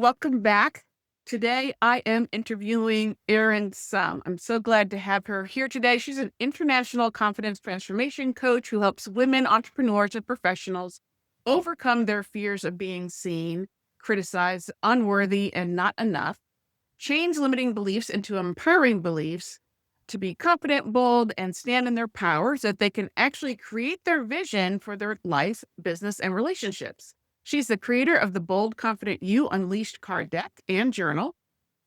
Welcome back. Today, I am interviewing Erin Summ. I'm so glad to have her here today. She's an international confidence transformation coach who helps women entrepreneurs and professionals overcome their fears of being seen, criticized, unworthy, and not enough, change limiting beliefs into empowering beliefs to be confident, bold, and stand in their power so that they can actually create their vision for their life, business, and relationships. She's the creator of the Bold Confident You Unleashed card deck and journal,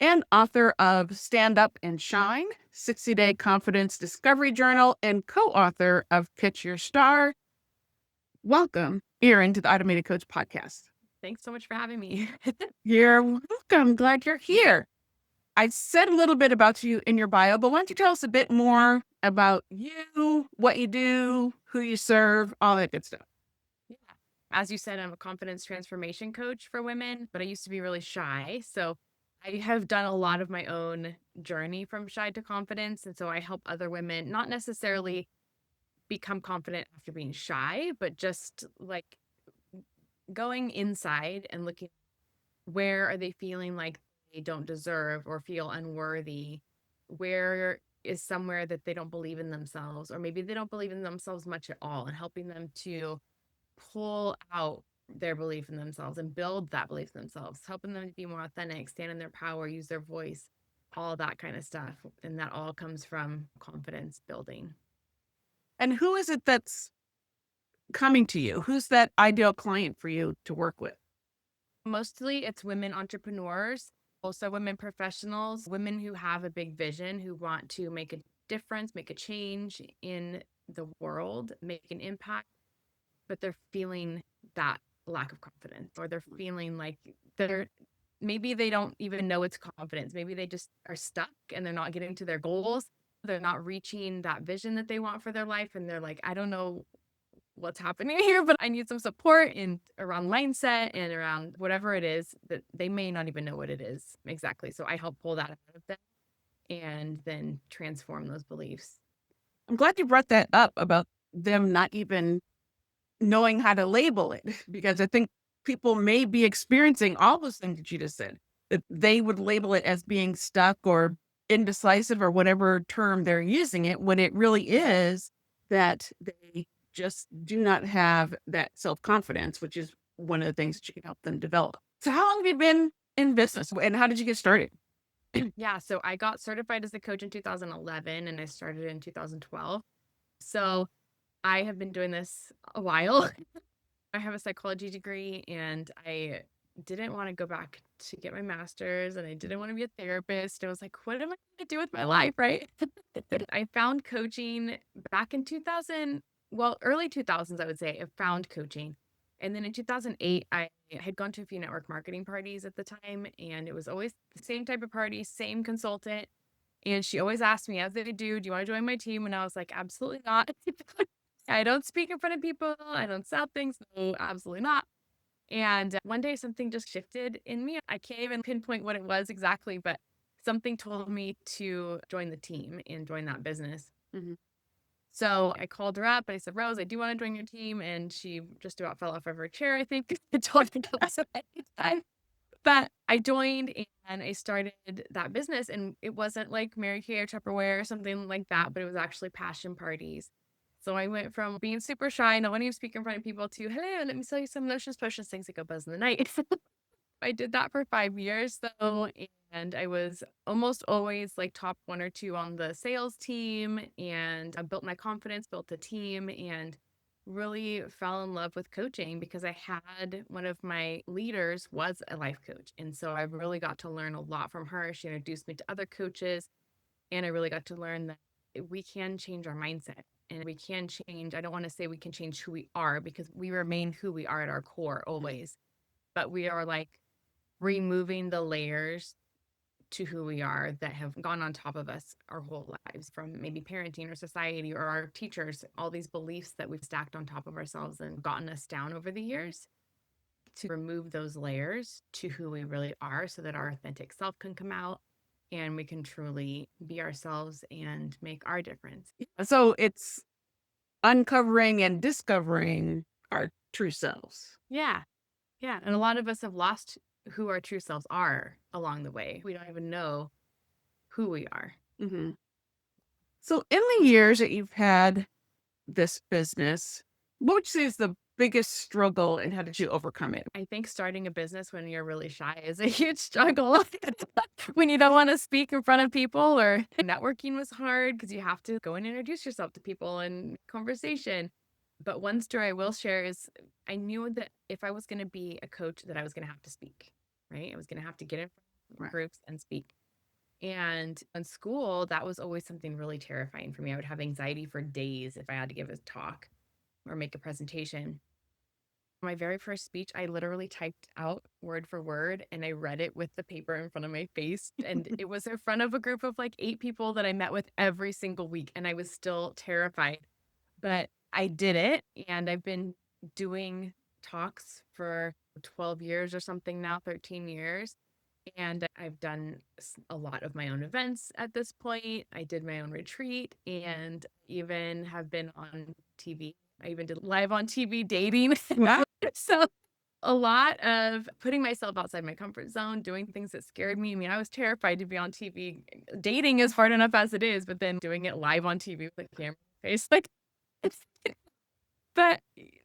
and author of Stand Up and Shine, 60-Day Confidence Discovery Journal, and co-author of Pitch Your Star. Welcome, Erin, to the Automated Coach podcast. Thanks so much for having me. You're welcome. Glad you're here. I said a little bit about you in your bio, but why don't you tell us a bit more about you, what you do, who you serve, all that good stuff. Yeah. As you said, I'm a confidence transformation coach for women, but I used to be really shy. So I have done a lot of my own journey from shy to confidence. And so I help other women not necessarily become confident after being shy, but just like going inside and looking where are they feeling like they don't deserve or feel unworthy? Where is somewhere that they don't believe in themselves, or maybe they don't believe in themselves much at all, and helping them to pull out their belief in themselves and build that belief in themselves, helping them to be more authentic, stand in their power, use their voice, all that kind of stuff. And that all comes from confidence building. And who is it that's coming to you? Who's that ideal client for you to work with? Mostly it's women entrepreneurs, also women professionals, women who have a big vision, who want to make a difference, make a change in the world, make an impact, but they're feeling that lack of confidence, or they're feeling like they're maybe they don't even know it's confidence. Maybe they just are stuck and they're not getting to their goals. They're not reaching that vision that they want for their life. And they're like, I don't know what's happening here, but I need some support in around mindset and around whatever it is that they may not even know what it is exactly. So I help pull that out of them and then transform those beliefs. I'm glad you brought that up about them not even knowing how to label it, because I think people may be experiencing all those things that you just said, that they would label it as being stuck or indecisive or whatever term they're using it, when it really is that they just do not have that self-confidence, which is one of the things that you can help them develop. So how long have you been in business and how did you get started? Yeah, so I got certified as a coach in 2011 and I started in 2012. So I have been doing this a while. I have a psychology degree and I didn't want to go back to get my master's and I didn't want to be a therapist. I was like, what am I going to do with my life? Right. I found coaching back in 2000, well, early 2000s, I would say. I found coaching. And then in 2008, I had gone to a few network marketing parties at the time, and it was always the same type of party, same consultant. And she always asked me, as they do you want to join my team? And I was like, absolutely not. I don't speak in front of people. I don't sell things. No, absolutely not. And one day something just shifted in me. I can't even pinpoint what it was exactly, but something told me to join the team and join that business. Mhm. So I called her up and I said, Rose, I do want to join your team. And she just about fell off of her chair, I think. I told her to last at any time. But I joined and I started that business. And it wasn't like Mary Kay or Tupperware or something like that, but it was actually passion parties. So I went from being super shy, not wanting to speak in front of people, to, hello, let me sell you some lotions, potions, things that go buzz in the night. I did that for 5 years though, and I was almost always like top one or two on the sales team, and I built my confidence, built a team, and really fell in love with coaching because I had one of my leaders was a life coach. And so I really got to learn a lot from her. She introduced me to other coaches, and I really got to learn that we can change our mindset and we can change. I don't want to say we can change who we are because we remain who we are at our core always, but we are like removing the layers to who we are that have gone on top of us our whole lives, from maybe parenting or society or our teachers, all these beliefs that we've stacked on top of ourselves and gotten us down over the years, to remove those layers to who we really are so that our authentic self can come out and we can truly be ourselves and make our difference. So it's uncovering and discovering our true selves. Yeah. Yeah. And a lot of us have lost who our true selves are along the way. We don't even know who we are. Mhm. So in the years that you've had this business, what would you say is the biggest struggle and how did you overcome it? I think starting a business when you're really shy is a huge struggle. When you don't want to speak in front of people, or networking was hard because you have to go and introduce yourself to people and conversation. But one story I will share is I knew that if I was going to be a coach, that I was going to have to speak, right? I was going to have to get in front of Right. groups and speak. And in school, that was always something really terrifying for me. I would have anxiety for days if I had to give a talk or make a presentation. My very first speech, I literally typed out word for word and I read it with the paper in front of my face. And it was in front of a group of like 8 people that I met with every single week. And I was still terrified, but I did it. And I've been doing talks for 12 years or something now, 13 years. And I've done a lot of my own events at this point. I did my own retreat and even have been on TV. I even did live on TV dating. Wow. So a lot of putting myself outside my comfort zone, doing things that scared me. I mean, I was terrified to be on TV. Dating is hard enough as it is, but then doing it live on TV with a camera face, like it's but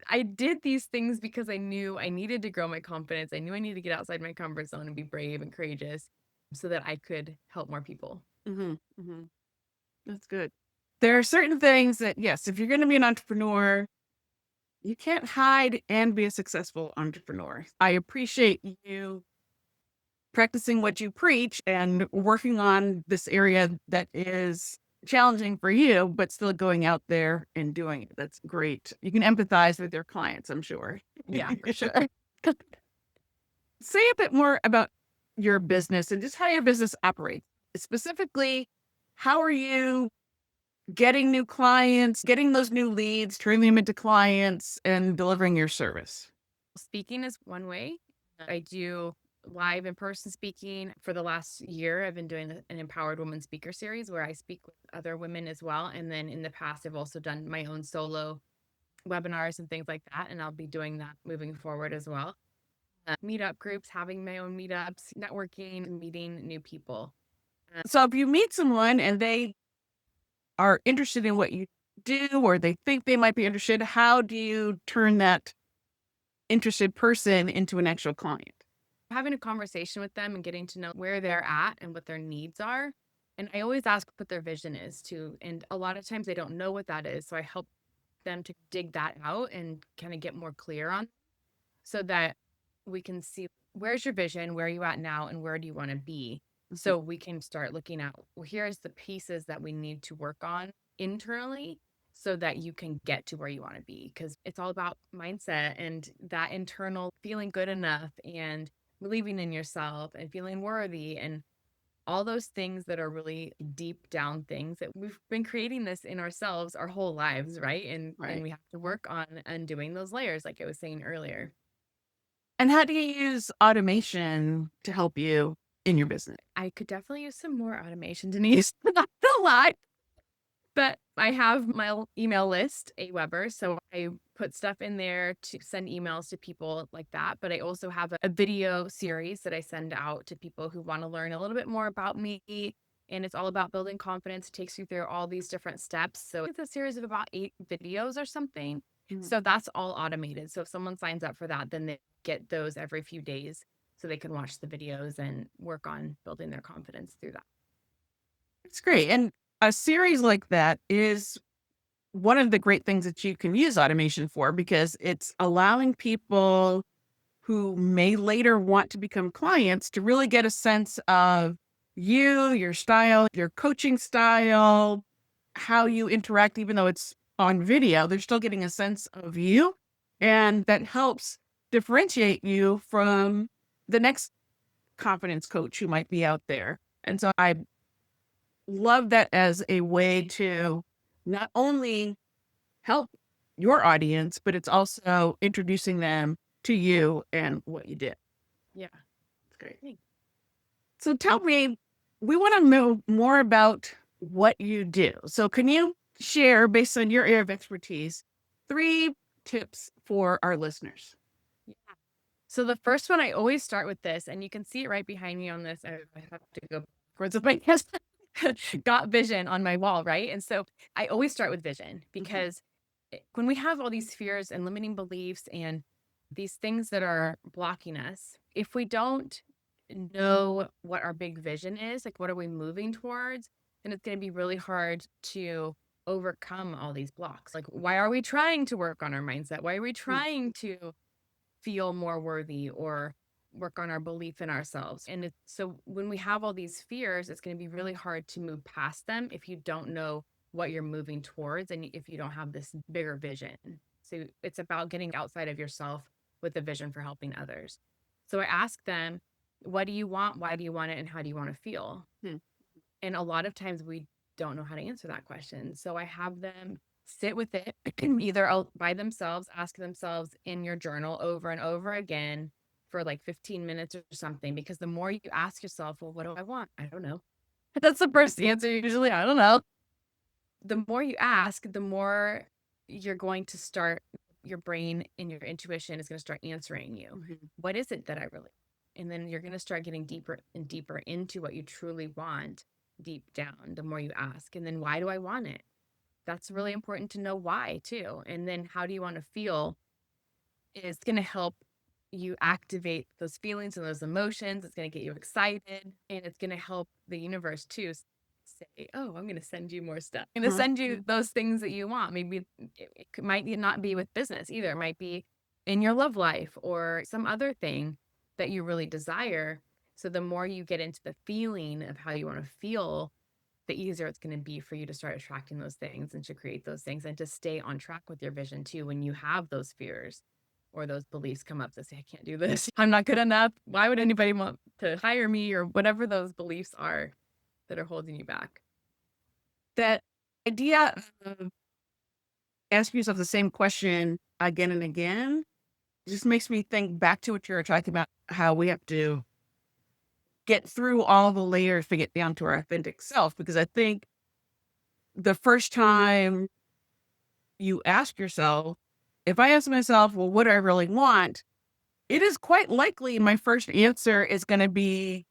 I did these things because I knew I needed to grow my confidence. I knew I needed to get outside my comfort zone and be brave and courageous so that I could help more people. Mhm, mhm. That's good. There are certain things that, yes, if you're going to be an entrepreneur, you can't hide and be a successful entrepreneur. I appreciate you practicing what you preach and working on this area that is challenging for you, but still going out there and doing it. That's great. You can empathize with your clients, I'm sure. Yeah, for sure. Say a bit more about your business and just how your business operates. Specifically, how are you getting new clients, getting those new leads, turning them into clients, and delivering your service? Speaking is one way. I do live in person speaking for the last year. I've been doing an empowered woman speaker series where I speak with other women as well. And then in the past, I've also done my own solo webinars and things like that. And I'll be doing that moving forward as well. Meetup groups, having my own meetups, networking, meeting new people. So if you meet someone and they are interested in what you do or they think they might be interested, how do you turn that interested person into an actual client? Having a conversation with them and getting to know where they're at and what their needs are. And I always ask what their vision is too. And a lot of times they don't know what that is. So I help them to dig that out and kind of get more clear on so that we can see where's your vision, where are you at now, and where do you want to be? Mhm. So we can start looking at, well, here's the pieces that we need to work on internally so that you can get to where you want to be. Because it's all about mindset and that internal feeling good enough and believing in yourself and feeling worthy and all those things that are really deep down things that we've been creating this in ourselves our whole lives, right? And Right. we have to work on undoing those layers, like I was saying earlier. And how do you use automation to help you in your business? I could definitely use some more automation, Denise. Not a lot, but I have my email list, Aweber, so I put stuff in there to send emails to people like that. But I also have a video series that I send out to people who want to learn a little bit more about me. And it's all about building confidence. It takes you through all these different steps. So it's a series of about 8 videos or something. Mhm. So that's all automated. So if someone signs up for that, then they get those every few days so they can watch the videos and work on building their confidence through that. It's great. And a series like that is one of the great things that you can use automation for because it's allowing people who may later want to become clients to really get a sense of you, your style, your coaching style, how you interact, even though it's on video, they're still getting a sense of you. And that helps differentiate you from the next confidence coach who might be out there. And so I love that as a way to not only help your audience, but it's also introducing them to you and what you did. Yeah. It's great. Thanks. So tell me, we want to know more about what you do. So can you share, based on your area of expertise, 3 tips for our listeners? Yeah. So the first one, I always start with this, and you can see it right behind me on this. I have to go backwards with my hands. Got vision on my wall, right? And so I always start with vision Mhm. because when we have all these fears and limiting beliefs and these things that are blocking us, if we don't know what our big vision is, like what are we moving towards, then it's going to be really hard to overcome all these blocks. Like, why are we trying to work on our mindset? Why are we Mm. trying to feel more worthy or work on our belief in ourselves? And so when we have all these fears, it's going to be really hard to move past them if you don't know what you're moving towards and if you don't have this bigger vision. So it's about getting outside of yourself with a vision for helping others. So I ask them, what do you want? Why do you want it? And how do you want to feel? Hmm. And a lot of times we don't know how to answer that question. So I have them sit with it, either by themselves, ask themselves in your journal over and over again for like 15 minutes or something. Because the more you ask yourself, well, what do I want? I don't know. That's the first answer usually. I don't know. The more you ask, the more you're going to start, your brain and your intuition is going to start answering you. Mhm. What is it that I really, and then you're going to start getting deeper and deeper into what you truly want deep down the more you ask. And then why do I want it? That's really important to know why too. And then how do you want to feel is going to help you activate those feelings and those emotions. It's going to get you excited and it's going to help the universe too say, oh, I'm going to send you more stuff. I'm going to Mhm. send you those things that you want. Maybe it might not be with business either. It might be in your love life or some other thing that you really desire. So the more you get into the feeling of how you want to feel, the easier it's going to be for you to start attracting those things and to create those things and to stay on track with your vision too when you have those fears or those beliefs come up that say, I can't do this. I'm not good enough. Why would anybody want to hire me or whatever those beliefs are that are holding you back? That idea of asking yourself the same question again and again just makes me think back to what you were talking about, how we have to get through all the layers to get down to our authentic self. Because I think the first time you ask yourself, if I ask myself, well, what do I really want? It is quite likely my first answer is going to be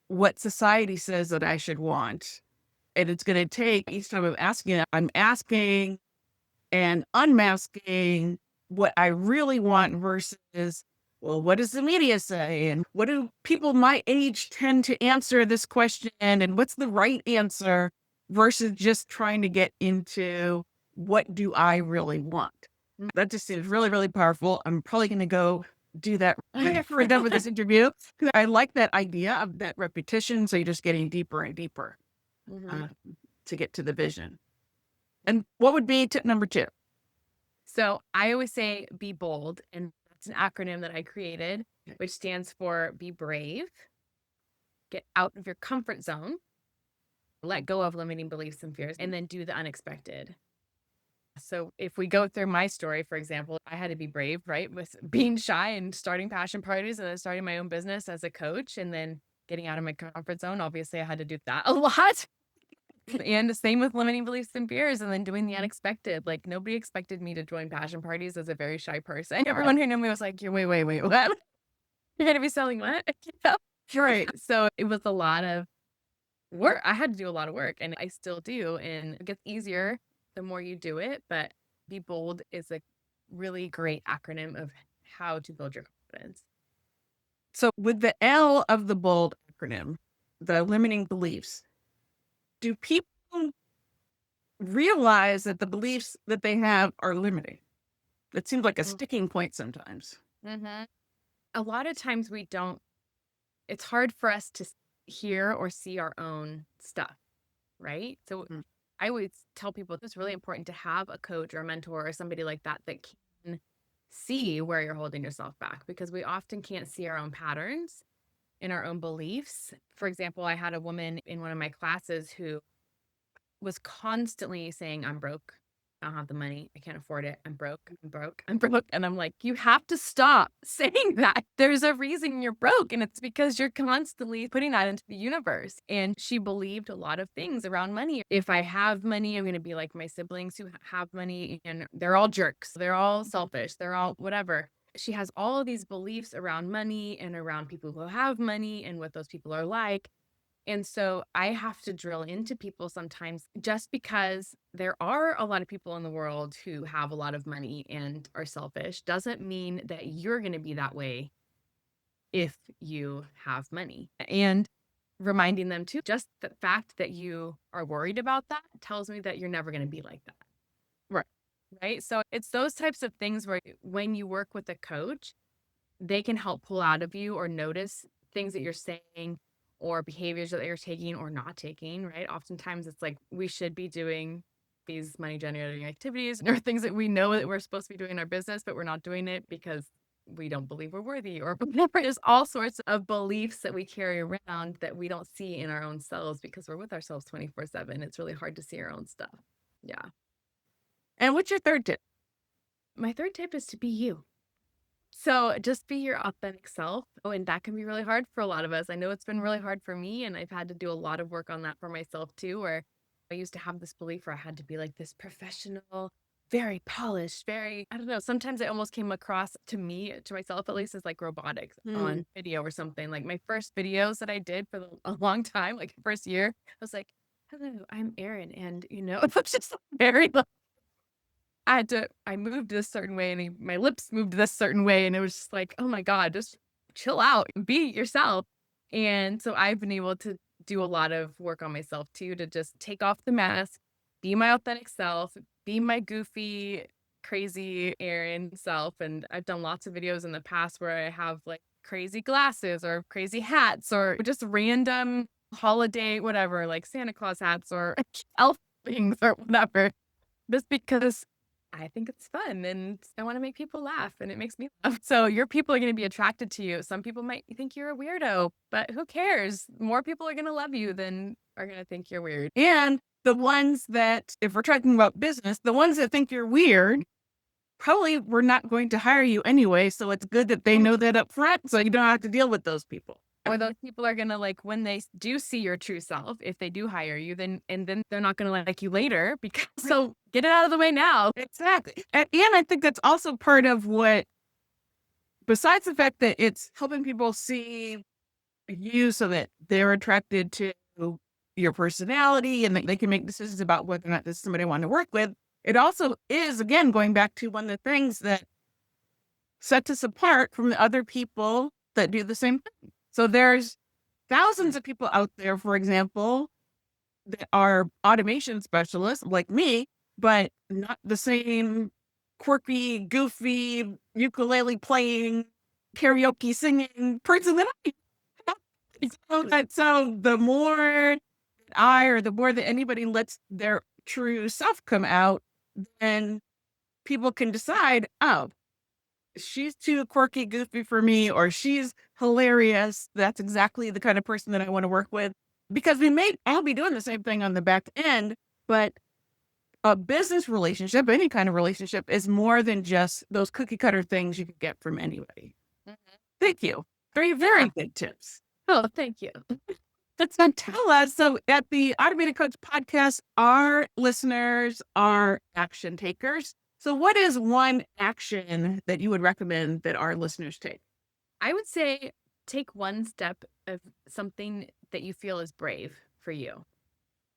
what society says that I should want. And it's going to take each time I'm asking and unmasking what I really want versus, well, what does the media say? And what do people my age tend to answer this question? And what's the right answer versus just trying to get into what do I really want? That just seems really, really powerful. I'm probably going to go do that right after we're done with this interview. 'Cause I like that idea of that repetition. So you're just getting deeper and deeper Mhm. uh, to get to the vision. And what would be tip number two? So I always say be bold. And that's an acronym that I created, which stands for be brave, get out of your comfort zone, let go of limiting beliefs and fears, and then do the unexpected. So if we go through my story, for example, I had to be brave, right? With being shy and starting passion parties and then starting my own business as a coach and then getting out of my comfort zone. Obviously, I had to do that a lot. And the same with limiting beliefs and fears and then doing the unexpected. Like nobody expected me to join passion parties as a very shy person. Everyone who knew me was like, "You wait, what? You're gonna be selling what?" You know? Right. So it was a lot of work. I had to do a lot of work and I still do. And it gets easier the more you do it. But Be Bold is a really great acronym of how to build your confidence. So with the L of the bold acronym, the limiting beliefs, do people realize that the beliefs that they have are limiting? It seems like a sticking point sometimes. Mm-hmm. A lot of times we don't, it's hard for us to hear or see our own stuff, right? So Mm. I always tell people it's really important to have a coach or a mentor or somebody like that that can see where you're holding yourself back because we often can't see our own patterns in our own beliefs. For example, I had a woman in one of my classes who was constantly saying, I'm broke. I don't have the money. I can't afford it. I'm broke. I'm broke. I'm broke. And I'm like, you have to stop saying that. There's a reason you're broke. And it's because you're constantly putting that into the universe. And she believed a lot of things around money. If I have money, I'm going to be like my siblings who have money and they're all jerks. They're all selfish. They're all whatever. she has all of these beliefs around money and around people who have money and what those people are like. And so I have to drill into people sometimes just because there are a lot of people in the world who have a lot of money and are selfish doesn't mean that you're going to be that way if you have money. And reminding them too, just the fact that you are worried about that tells me that you're never going to be like that. Right. Right. So it's those types of things where when you work with a coach, they can help pull out of you or notice things that you're saying or behaviors that you're taking or not taking, right? Oftentimes it's like we should be doing these money generating activities or things that we know that we're supposed to be doing in our business, but we're not doing it because we don't believe we're worthy or whatever. There's all sorts of beliefs that we carry around that we don't see in our own selves because we're with ourselves 24/7. It's really hard to see our own stuff. Yeah. And what's your third tip? My third tip is to be you. So just be your authentic self. Oh, and that can be really hard for a lot of us. I know it's been really hard for me, and I've had to do a lot of work on that for myself too, where I used to have this belief where I had to be like this professional, very polished, very, I don't know, sometimes it almost came across to me, to myself at least, as like robotics Hmm. on video or something. Like my first videos that I did for a long time, like first year, I was like, hello, I'm Erin. And, it was just very I moved this certain way and my lips moved this certain way. And it was just like, oh my God, just chill out and be yourself. And so I've been able to do a lot of work on myself too, to just take off the mask, be my authentic self, be my goofy, crazy Erin self. And I've done lots of videos in the past where I have like crazy glasses or crazy hats or just random holiday, whatever, like Santa Claus hats or elf things or whatever just because I think it's fun and I want to make people laugh and it makes me laugh. So your people are going to be attracted to you. Some people might think you're a weirdo, but who cares? More people are going to love you than are going to think you're weird. And the ones that, if we're talking about business, the ones that think you're weird probably were not going to hire you anyway. So it's good that they know that up front so you don't have to deal with those people. Or those people are going to like when they do see your true self, if they do hire you, then they're not going to like you later because so get it out of the way now. Exactly. And I think that's also part of what, besides the fact that it's helping people see you so that they're attracted to your personality and that they can make decisions about whether or not this is somebody I want to work with. It also is, again, going back to one of the things that sets us apart from the other people that do the same thing. So there's thousands of people out there, for example, that are automation specialists like me, but not the same quirky, goofy, ukulele playing, karaoke singing person that I am. So the more or the more that anybody lets their true self come out, then people can decide, oh, she's too quirky, goofy for me, or she's hilarious. That's exactly the kind of person that I want to work with. Because we may all be doing the same thing on the back end, but a business relationship, any kind of relationship, is more than just those cookie cutter things you can get from anybody. Mhm. Thank you. Three Yeah. very good tips. Oh, thank you. That's not tell us. So at the Automated Coach podcast, our listeners are action takers. So what is one action that you would recommend that our listeners take? I would say take one step of something that you feel is brave for you.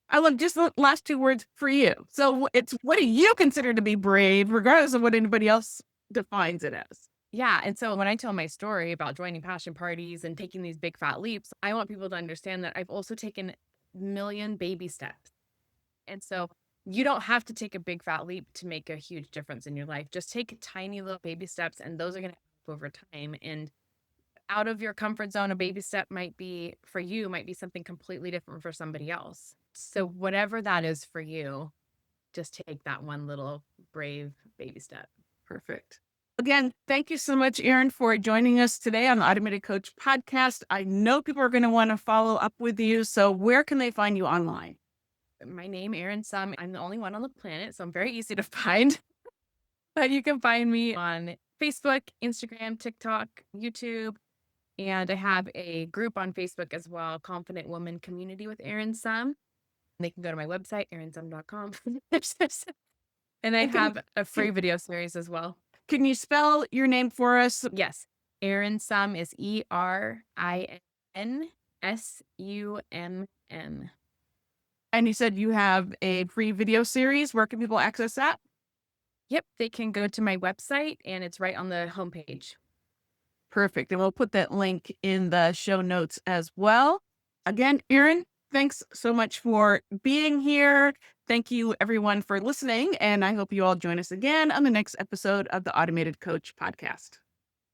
I love just the last two words for you. So it's what do you consider to be brave, regardless of what anybody else defines it as? Yeah. And so when I tell my story about joining passion parties and taking these big fat leaps, I want people to understand that I've also taken million baby steps. And so you don't have to take a big fat leap to make a huge difference in your life. Just take tiny little baby steps, and those are going to help over time. And out of your comfort zone, a baby step might be for you, might be something completely different for somebody else. So, whatever that is for you, just take that one little brave baby step. Perfect. Again, thank you so much, Erin, for joining us today on the Automated Coach podcast. I know people are going to want to follow up with you. So where can they find you online? My name, Erin Summ. I'm the only one on the planet, so I'm very easy to find. But you can find me on Facebook, Instagram, TikTok, YouTube. And I have a group on Facebook as well, Confident Woman Community with Erin Summ. They can go to my website, erinsumm.com. And I I can, have a free video series as well. Can you spell your name for us? Yes. Erin Summ is ErinSummn. And you said you have a free video series. Where can people access that? Yep, they can go to my website and it's right on the homepage. Perfect. And we'll put that link in the show notes as well. Again, Erin, thanks so much for being here. Thank you, everyone, for listening. And I hope you all join us again on the next episode of the Automated Coach podcast.